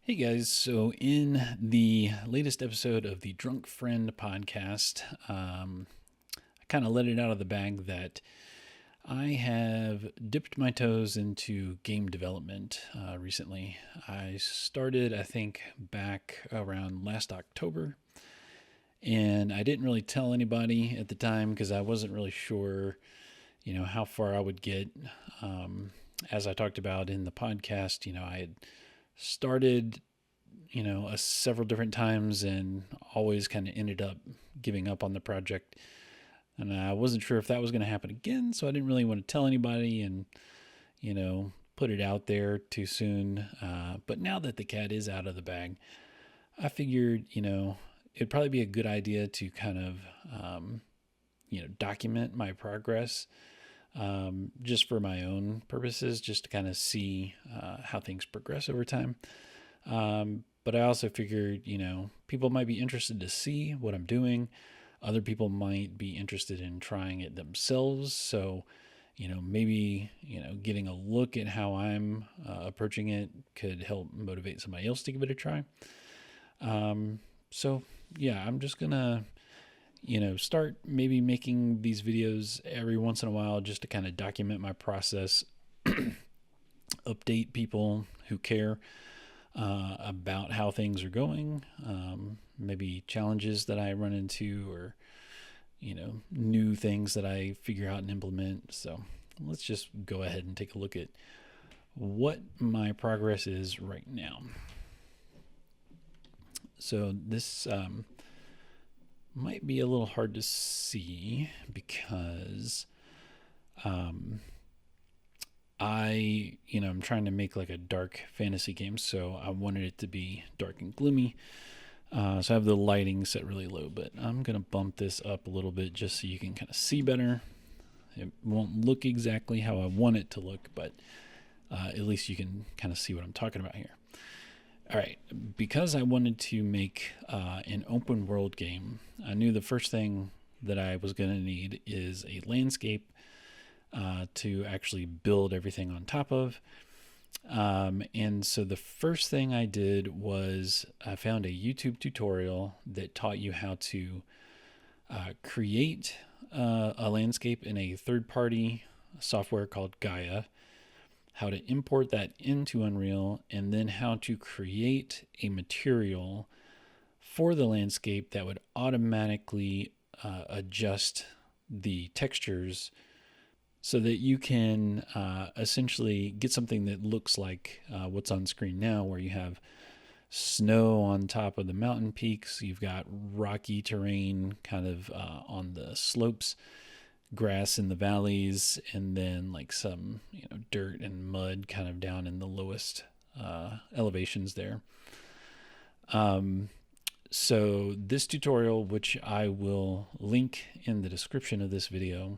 Hey guys, so in the latest episode of the Drunk Friend podcast, I kind of let it out of the bag that I have dipped my toes into game development recently. I started, I think, back around last October, and I didn't really tell anybody at the time because I wasn't really sure, how far I would get. As I talked about in the podcast, I had started several different times and always kind of ended up giving up on the project. And I wasn't sure if that was going to happen again, so I didn't really want to tell anybody and, put it out there too soon. But now that the cat is out of the bag, I figured, it'd probably be a good idea to kind of, document my progress just for my own purposes, just to kind of see how things progress over time. But I also figured, people might be interested to see what I'm doing. Other people might be interested in trying it themselves. So, maybe, getting a look at how I'm approaching it could help motivate somebody else to give it a try. So, yeah, I'm just going to, start maybe making these videos every once in a while just to kind of document my process, update people who care about how things are going, maybe challenges that I run into, or new things that I figure out and implement. So let's just go ahead and take a look at what my progress is right now. So this might be a little hard to see because I'm trying to make like a dark fantasy game, so I wanted it to be dark and gloomy. So I have the lighting set really low, but I'm going to bump this up a little bit just so you can kind of see better. It won't look exactly how I want it to look, but at least you can kind of see what I'm talking about here. All right, because I wanted to make an open world game, I knew the first thing that I was going to need is a landscape to actually build everything on top of. And so the first thing I did was I found a YouTube tutorial that taught you how to create a landscape in a third-party software called Gaia, how to import that into Unreal, and then how to create a material for the landscape that would automatically adjust the textures so that you can essentially get something that looks like what's on screen now, where you have snow on top of the mountain peaks, you've got rocky terrain kind of on the slopes, grass in the valleys, and then like some dirt and mud kind of down in the lowest elevations there. So this tutorial, which I will link in the description of this video,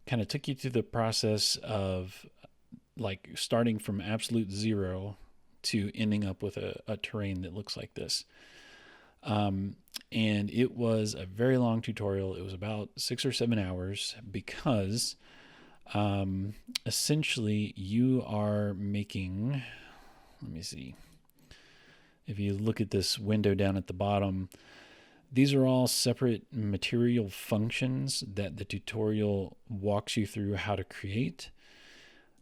kind of took you through the process of like starting from absolute zero to ending up with a terrain that looks like this. And it was a very long tutorial. It was about 6 or 7 hours because essentially you are making, let me see, if you look at this window down at the bottom, these are all separate material functions that the tutorial walks you through how to create.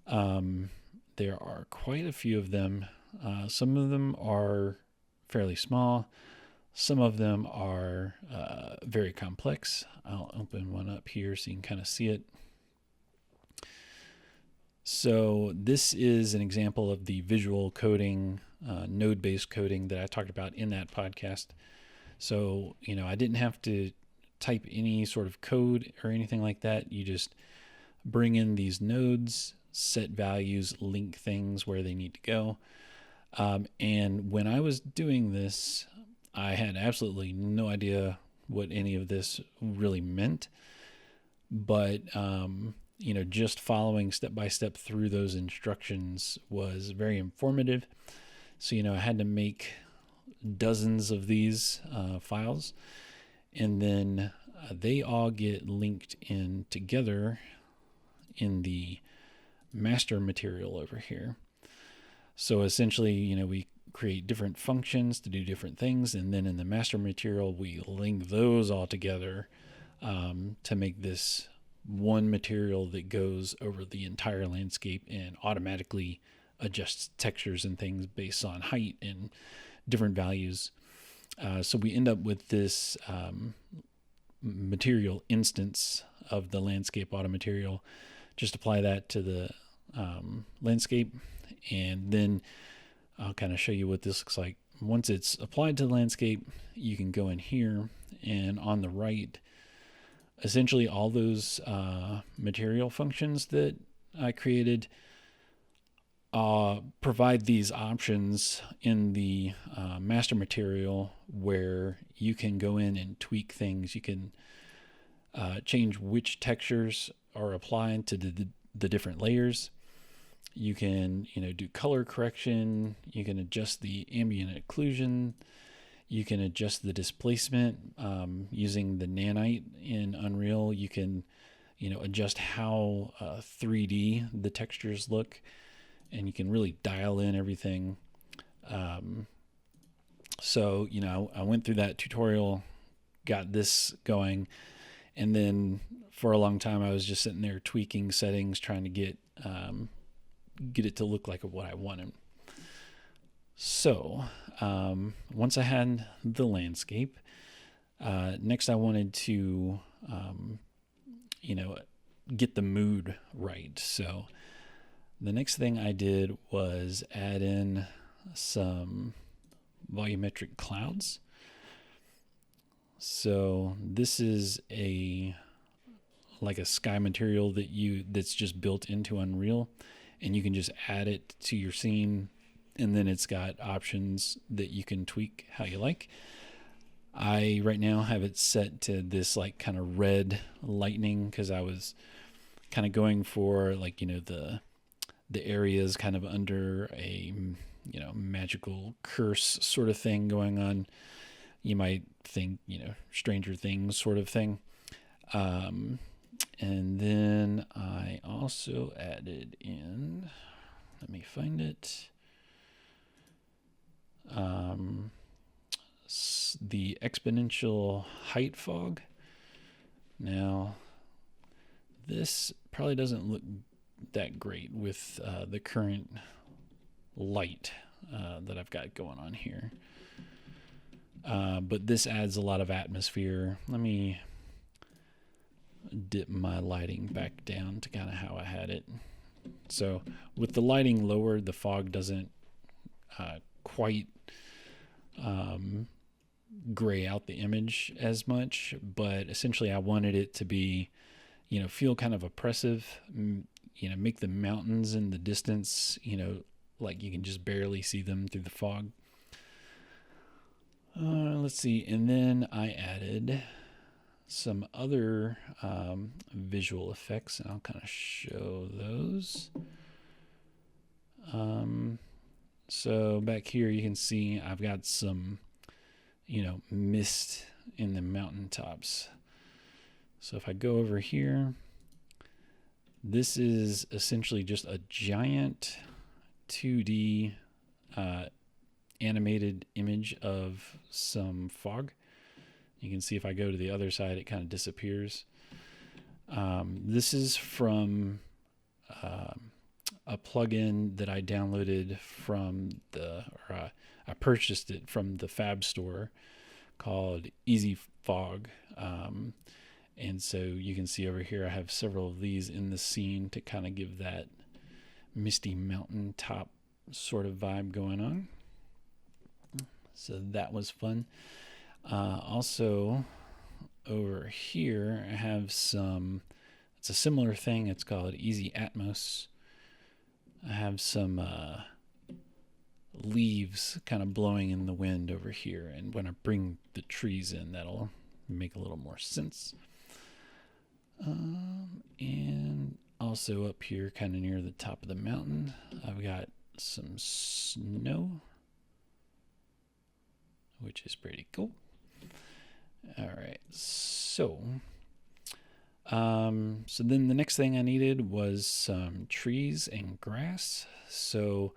There are quite a few of them. Some of them are fairly small. Some of them are very complex. I'll open one up here so you can kind of see it. So this is an example of the visual coding, node-based coding that I talked about in that podcast. So, I didn't have to type any sort of code or anything like that. You just bring in these nodes, set values, link things where they need to go. And when I was doing this, I had absolutely no idea what any of this really meant. But, just following step by step through those instructions was very informative. So, I had to make dozens of these files, and then they all get linked in together in the master material over here. So essentially, we create different functions to do different things, and then in the master material we link those all together to make this one material that goes over the entire landscape and automatically adjusts textures and things based on height and different values. So we end up with this material instance of the landscape auto material. Just apply that to the landscape, and then I'll kind of show you what this looks like. Once it's applied to the landscape, you can go in here, and on the right, essentially all those material functions that I created provide these options in the master material where you can go in and tweak things. You can change which textures are applied to the different layers. You can, do color correction. You can adjust the ambient occlusion. You can adjust the displacement using the nanite in Unreal. You can, adjust how 3D the textures look, and you can really dial in everything. So, I went through that tutorial, got this going, and then for a long time I was just sitting there tweaking settings, trying to get it to look like what I wanted. So once I had the landscape, next I wanted to, get the mood right. So the next thing I did was add in some volumetric clouds. So this is like a sky material that's just built into Unreal, and you can just add it to your scene, and then it's got options that you can tweak how you like. I right now have it set to this like kind of red lightning because I was kind of going for the areas kind of under a magical curse sort of thing going on. You might think Stranger Things sort of thing. And then I also added in, let me find it, the exponential height fog. Now, this probably doesn't look that great with the current light that I've got going on here. But this adds a lot of atmosphere. Let me dip my lighting back down to kind of how I had it. So with the lighting lowered, the fog doesn't quite gray out the image as much, but essentially I wanted it to be, feel kind of oppressive, make the mountains in the distance, like you can just barely see them through the fog. Let's see. And then I added some other visual effects, and I'll kind of show those. So back here you can see I've got some, mist in the mountaintops. So if I go over here, this is essentially just a giant 2D animated image of some fog. You can see if I go to the other side, it kind of disappears. This is from a plugin that I downloaded from I purchased it from the Fab store called Easy Fog. And so you can see over here, I have several of these in the scene to kind of give that misty mountaintop sort of vibe going on. So that was fun. Also over here, I have it's a similar thing. It's called Easy Atmos. I have some leaves kind of blowing in the wind over here. And when I bring the trees in, that'll make a little more sense. And also up here, kind of near the top of the mountain, I've got some snow, which is pretty cool. All right, so then the next thing I needed was some trees and grass. So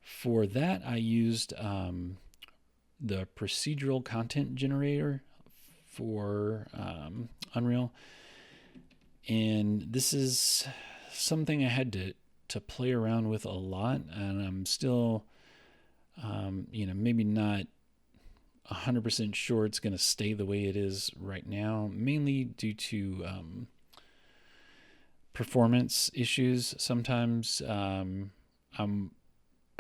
For that, I used the procedural content generator for Unreal. And this is something I had to play around with a lot, and I'm still, maybe not 100% sure it's going to stay the way it is right now, mainly due to performance issues. Sometimes I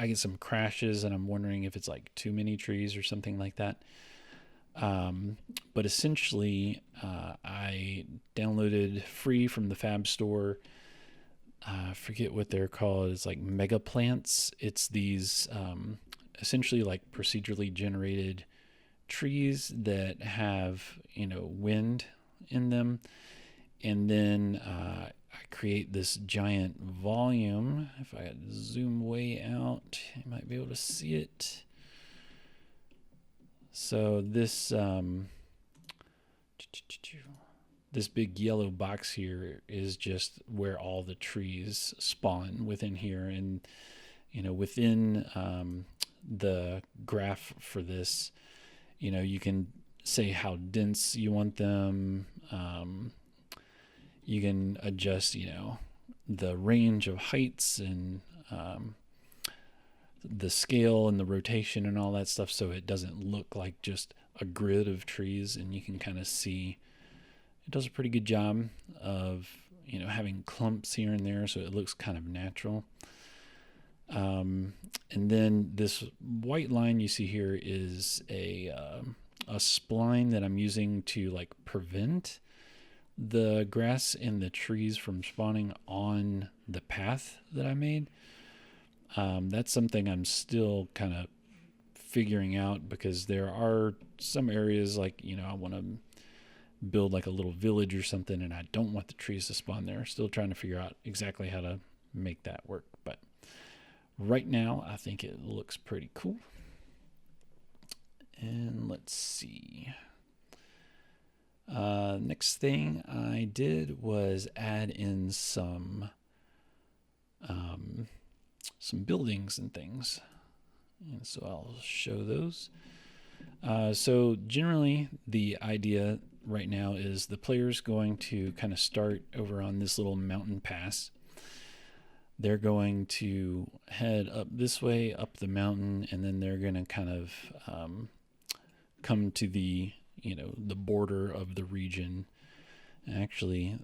get some crashes, and I'm wondering if it's like too many trees or something like that. But essentially, I downloaded free from the Fab Store. I forget what they're called. It's like mega plants. It's these essentially like procedurally generated trees that have wind in them, and then I create this giant volume. If I zoom way out, you might be able to see it. So this this big yellow box here is just where all the trees spawn within here, and within the graph for this, you can say how dense you want them. You can adjust, the range of heights and the scale and the rotation and all that stuff, so it doesn't look like just a grid of trees, and you can kind of see it does a pretty good job of having clumps here and there, so it looks kind of natural. And then this white line you see here is a spline that I'm using to like prevent the grass and the trees from spawning on the path that I made. That's something I'm still kind of figuring out, because there are some areas like, I want to build like a little village or something, and I don't want the trees to spawn there. Still trying to figure out exactly how to make that work. But right now, I think it looks pretty cool. And let's see. Next thing I did was add in some buildings and things, and so I'll show those. So generally, the idea right now is the player's going to kind of start over on this little mountain pass. They're going to head up this way, up the mountain, and then they're going to kind of come to the the border of the region. Actually,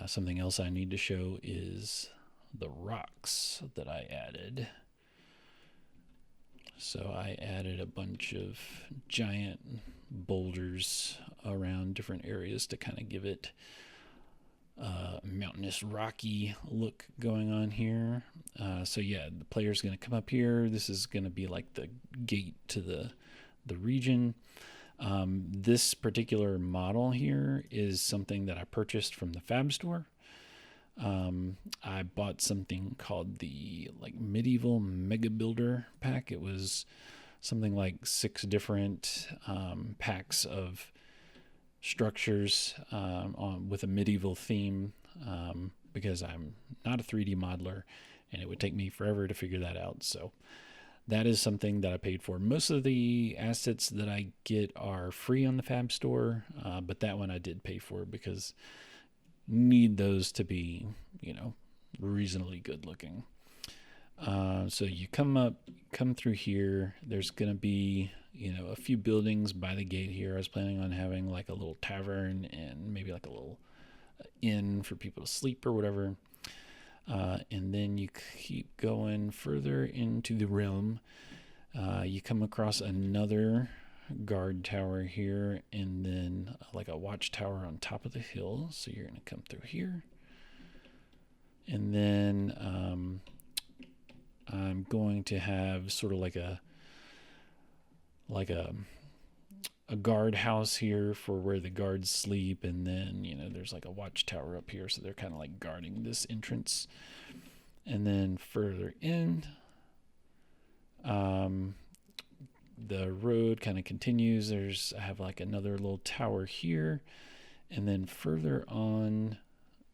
something else I need to show is the rocks that I added. So I added a bunch of giant boulders around different areas to kind of give it a mountainous, rocky look going on here. So yeah, the player's going to come up here. This is going to be like the gate to the region. This particular model here is something that I purchased from the Fab Store. I bought something called the medieval mega builder pack. It was something like 6 different packs of structures with a medieval theme, because I'm not a 3D modeler and it would take me forever to figure that out. So that is something that I paid for. Most of the assets that I get are free on the Fab Store, but that one I did pay for because need those to be, reasonably good looking. So you come through here. There's going to be, a few buildings by the gate here. I was planning on having like a little tavern and maybe like a little inn for people to sleep or whatever. And then you keep going further into the realm. You come across another guard tower here, and then like a watchtower on top of the hill. So you're going to come through here. And then I'm going to have sort of like a guard house here for where the guards sleep, and then there's like a watchtower up here, so they're kind of like guarding this entrance. And then further in, the road kind of continues. I have like another little tower here, and then further on,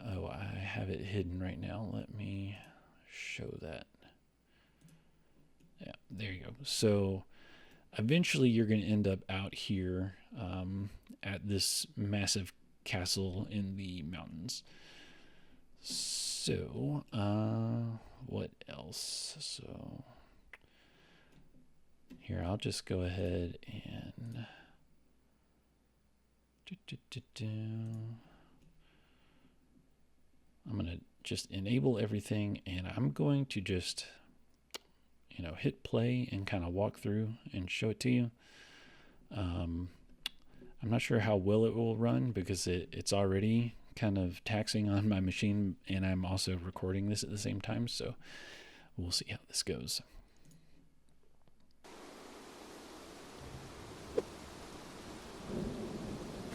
I have it hidden right now. Let me show that. Yeah, there you go. So eventually you're going to end up out here at this massive castle in the mountains. So, what else? So, here, I'll just go ahead and. I'm going to just enable everything, and I'm going to just, hit play and kind of walk through and show it to you. I'm not sure how well it will run because it's already kind of taxing on my machine, and I'm also recording this at the same time, so we'll see how this goes.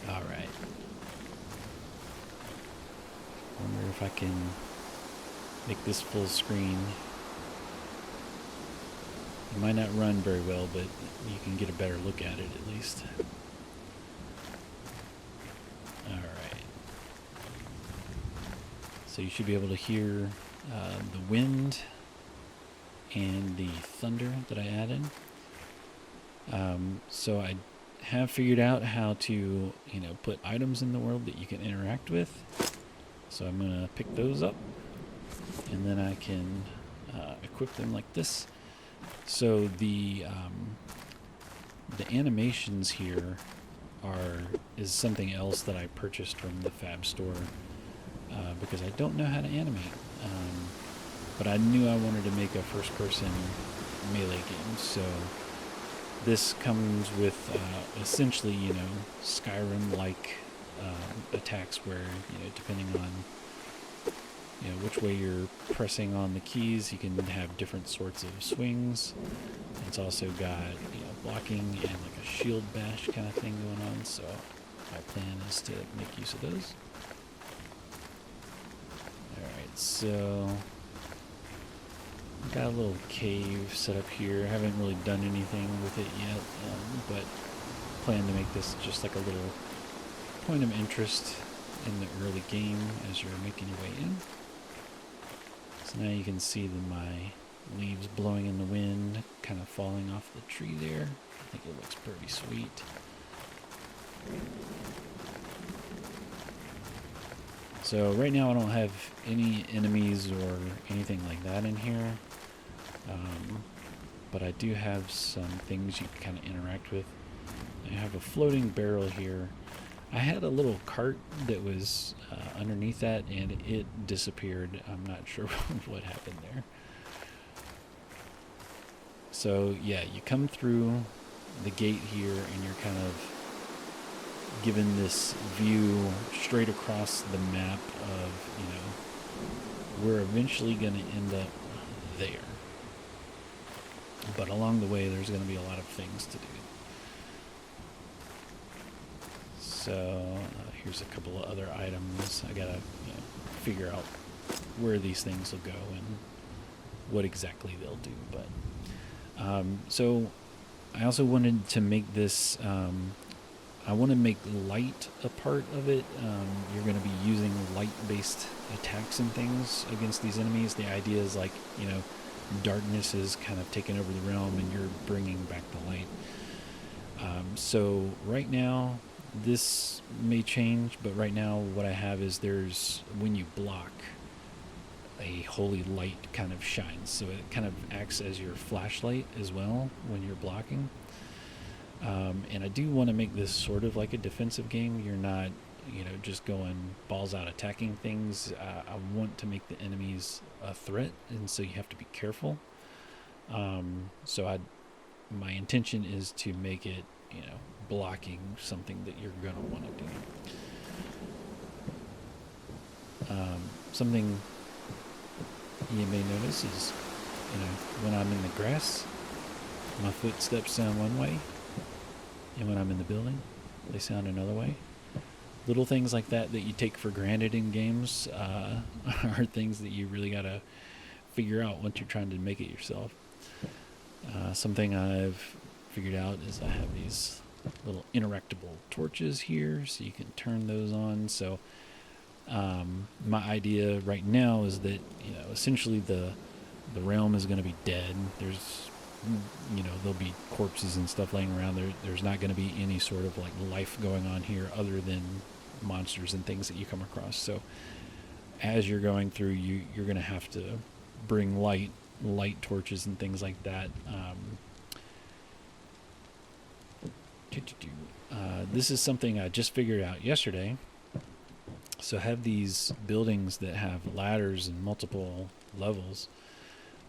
All right. Wonder if I can make this full screen. It might not run very well, but you can get a better look at it at least. Alright. So you should be able to hear the wind and the thunder that I added. So I have figured out how to, put items in the world that you can interact with. So I'm going to pick those up, and then I can equip them like this. So the animations here is something else that I purchased from the Fab store because I don't know how to animate. But I knew I wanted to make a first-person melee game, so this comes with essentially, Skyrim-like attacks where, depending on which way you're pressing on the keys, you can have different sorts of swings. It's also got blocking and like a shield bash kind of thing going on, so my plan is to make use of those. Alright, so I've got a little cave set up here. I haven't really done anything with it yet, but plan to make this just like a little point of interest in the early game as you're making your way in. So now you can see my leaves blowing in the wind, kind of falling off the tree there. I think it looks pretty sweet. So right now I don't have any enemies or anything like that in here. But I do have some things you can kind of interact with. I have a floating barrel here. I had a little cart that was underneath that, and it disappeared. I'm not sure what happened there. So yeah, you come through the gate here, and you're kind of given this view straight across the map of, we're eventually going to end up there. But along the way, there's going to be a lot of things to do. So here's a couple of other items. I gotta figure out where these things will go and what exactly they'll do. But so I also wanted to make this. I want to make light a part of it. You're going to be using light-based attacks and things against these enemies. The idea is like darkness is kind of taking over the realm, and you're bringing back the light. So right now, this may change, but right now what I have is when you block, a holy light kind of shines. So it kind of acts as your flashlight as well when you're blocking. And I do want to make this sort of like a defensive game. You're not, just going balls out attacking things. I want to make the enemies a threat, and so you have to be careful. So my intention is to make it, blocking something that you're going to want to do. Something you may notice is, when I'm in the grass, my footsteps sound one way, and when I'm in the building, they sound another way. Little things like that you take for granted in games are things that you really got to figure out once you're trying to make it yourself. Something I've figured out is I have these little interactable torches here, so you can turn those on. So my idea right now is that essentially the realm is going to be dead. There's you know, there'll be corpses and stuff laying around. There's not going to be any sort of like life going on here other than monsters and things that you come across. So as you're going through, you're going to have to bring light torches and things like that. This is something I just figured out yesterday. So have these buildings that have ladders and multiple levels,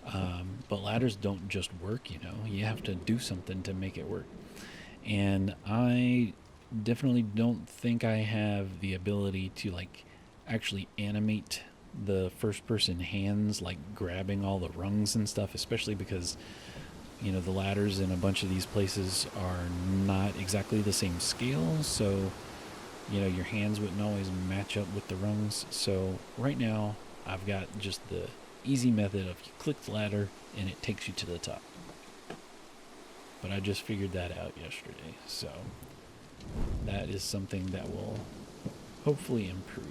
but ladders don't just work, you know. You have to do something to make it work. And I definitely don't think I have the ability to like actually animate the first person hands like grabbing all the rungs and stuff, especially because, you know, the ladders in a bunch of these places are not exactly the same scale, so, you know, your hands wouldn't always match up with the rungs. So right now I've got just the easy method of you click the ladder and it takes you to the top. But I just figured that out yesterday, so that is something that will hopefully improve.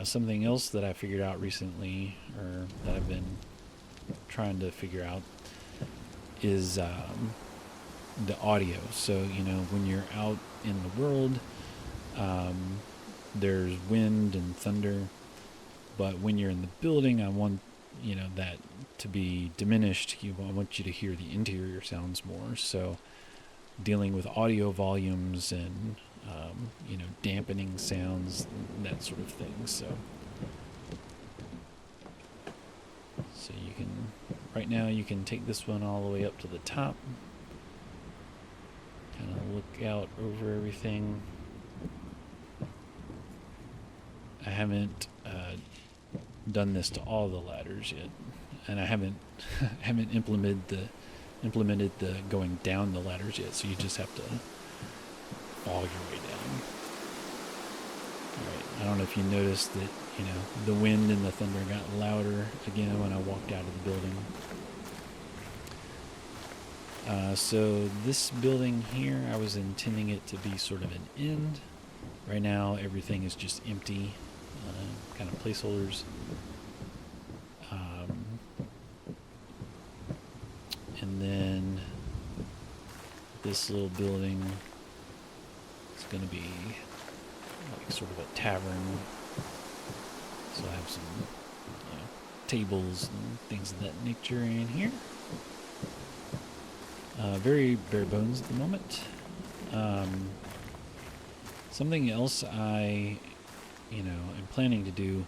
Something else that I figured out recently, or that I've been trying to figure out, is the audio. So, you know, when you're out in the world, there's wind and thunder, but when you're in the building, I want, you know, that to be diminished. I want you to hear the interior sounds more. So dealing with audio volumes and you know, dampening sounds, that sort of thing. So you can, right now you can take this one all the way up to the top, kind of look out over everything. I haven't done this to all the ladders yet, and I haven't implemented the going down the ladders yet. So you just have to fall your way down. Alright, I don't know if you noticed that, you know, the wind and the thunder got louder again when I walked out of the building. So this building here, I was intending it to be sort of an end. Right now everything is just empty, kind of placeholders. And then this little building is going to be like sort of a tavern. So I have some, you know, tables and things of that nature in here. Very bare bones at the moment. Something else I, you know, am planning to do,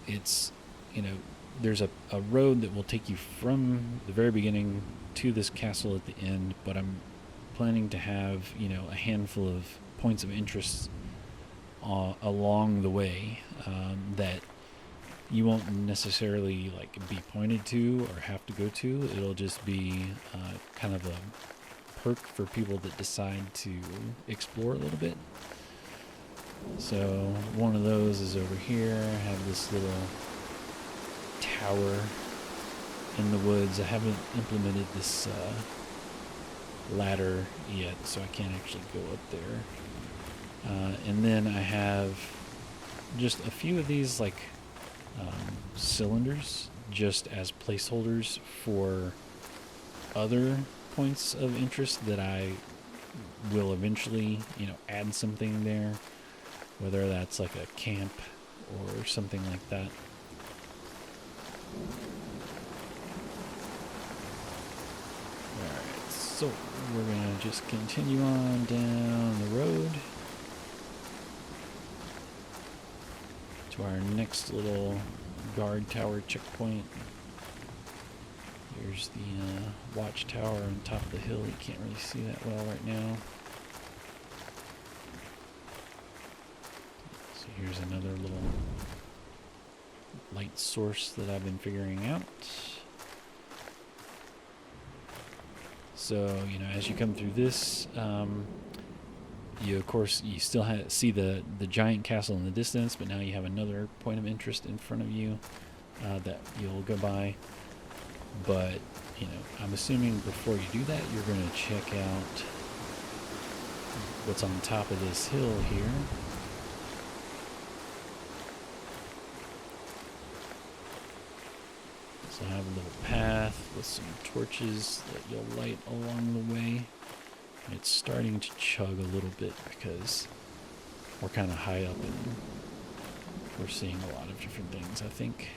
it's, you know, there's a road that will take you from the very beginning to this castle at the end, but I'm planning to have, you know, a handful of points of interest along the way that you won't necessarily like be pointed to or have to go to. It'll just be kind of a perk for people that decide to explore a little bit. So one of those is over here. I have this little tower in the woods. I haven't implemented this ladder yet, so I can't actually go up there. And then I have just a few of these like cylinders just as placeholders for other points of interest that I will eventually, you know, add something there, whether that's like a camp or something like that. Alright, so we're gonna just continue on down the road to our next little guard tower checkpoint. Here's the watchtower on top of the hill. You can't really see that well right now. So here's another little light source that I've been figuring out. So, you know, as you come through this, you of course you still see the giant castle in the distance, but now you have another point of interest in front of you that you'll go by. But, you know, I'm assuming before you do that, you're going to check out what's on top of this hill here. So I have a little path with some torches that you'll light along the way. It's starting to chug a little bit because we're kind of high up and we're seeing a lot of different things, I think.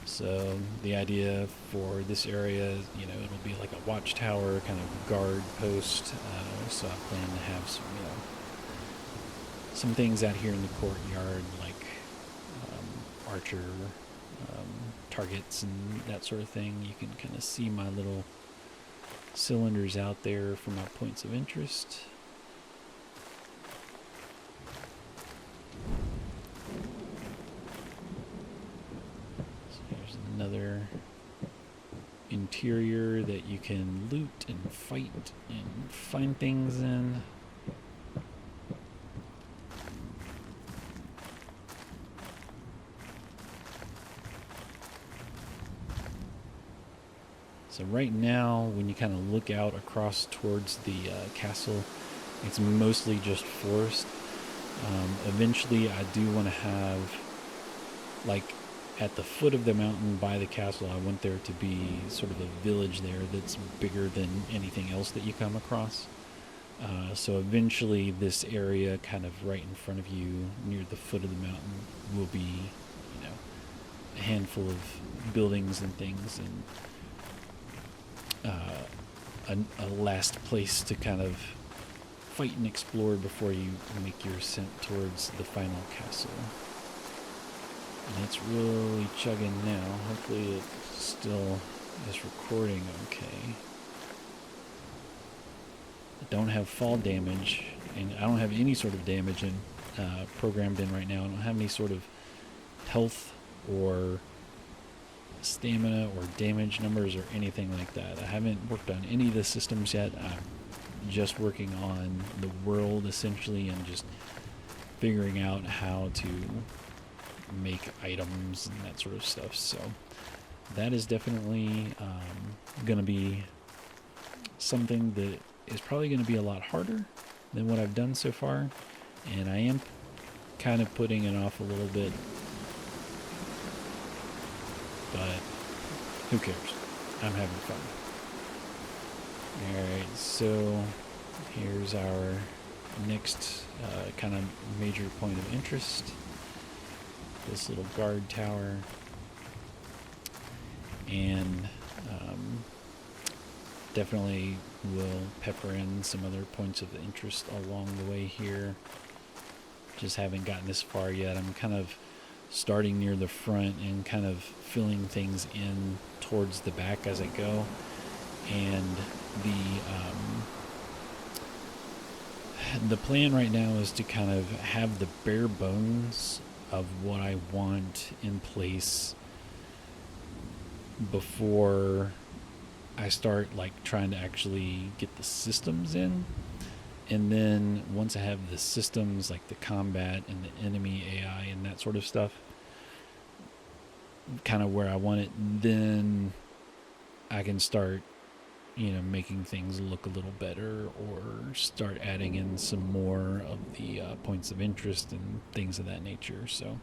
So the idea for this area, it'll be like a watchtower, kind of guard post. So I plan to have some things out here in the courtyard, like archer targets and that sort of thing. You can kind of see my little cylinders out there for my points of interest. So here's another interior that you can loot and fight and find things in. So right now, when you kind of look out across towards the castle, it's mostly just forest. Eventually, I do want to have, like, at the foot of the mountain by the castle, I want there to be sort of a village there that's bigger than anything else that you come across. So eventually, this area kind of right in front of you, near the foot of the mountain, will be, a handful of buildings and things, and a last place to kind of fight and explore before you make your ascent towards the final castle. And it's really chugging now. Hopefully it still is recording okay. I don't have fall damage, and I don't have any sort of damage programmed in right now. I don't have any sort of health or stamina or damage numbers or anything like that. I haven't worked on any of the systems yet. I'm just working on the world essentially and just figuring out how to make items and that sort of stuff. So that is definitely going to be something that is probably going to be a lot harder than what I've done so far, and I am kind of putting it off a little bit. But who cares? I'm having fun. Alright, so here's our next kind of major point of interest. This little guard tower. And definitely will pepper in some other points of interest along the way here. Just haven't gotten this far yet. I'm kind of starting near the front and kind of filling things in towards the back as I go. And the plan right now is to kind of have the bare bones of what I want in place before I start like trying to actually get the systems in. And then once I have the systems, like the combat and the enemy AI and that sort of stuff, kind of where I want it, then I can start, making things look a little better, or start adding in some more of the points of interest and things of that nature. So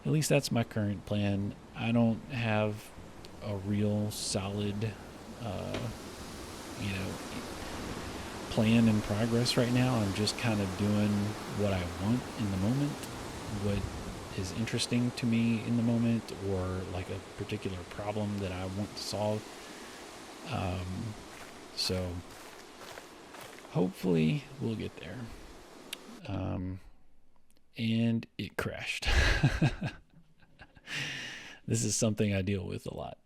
at least that's my current plan. I don't have a real solid, plan in progress right now. I'm just kind of doing what I want in the moment, what is interesting to me in the moment, or like a particular problem that I want to solve. So hopefully we'll get there. And it crashed. This is something I deal with a lot.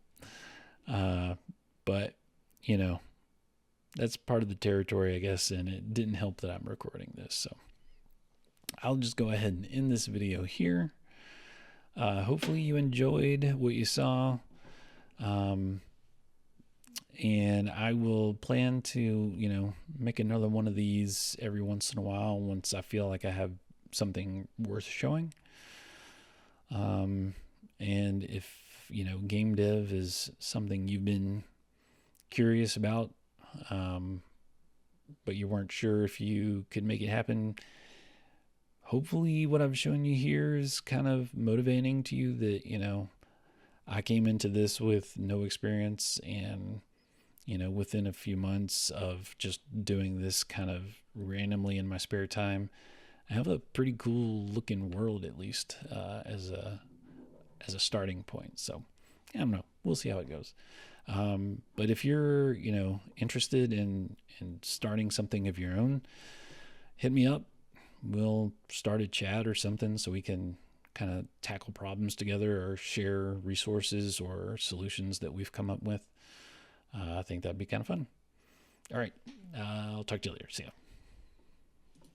But, that's part of the territory, I guess, and it didn't help that I'm recording this. So I'll just go ahead and end this video here. Hopefully you enjoyed what you saw. And I will plan to, make another one of these every once in a while once I feel like I have something worth showing. And if, game dev is something you've been curious about, but you weren't sure if you could make it happen, hopefully what I'm showing you here is kind of motivating to you that, I came into this with no experience, and, within a few months of just doing this kind of randomly in my spare time, I have a pretty cool looking world, at least, as a starting point. So I don't know. We'll see how it goes. But if you're, interested in starting something of your own, hit me up. We'll start a chat or something so we can kind of tackle problems together or share resources or solutions that we've come up with. I think that'd be kind of fun. All right. I'll talk to you later. See ya.